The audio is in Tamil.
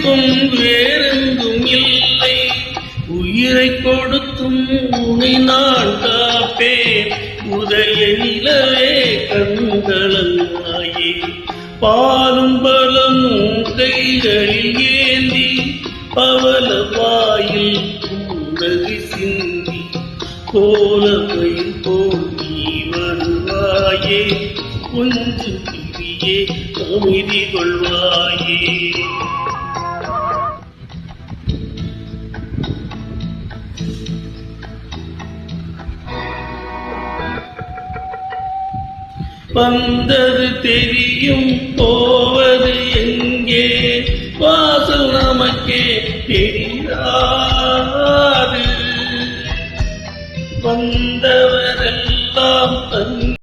எனக்கும் வேறெங்கும் இல்லை, உயிரை கொடுத்தும் உனை நான் காப்பேன். உதய நிலவே கண்களங்காயே, பாலும் பலமும் கைகளில் ஏந்தி, பவள வாயில் புன்னகை சிந்தி, கோலமையில் போய் வருவாயே, கொஞ்சம் கிளியே அமைதி கொள்வாயே. வந்தது தெரியும், போவது எங்கே, வாசல் நமக்கே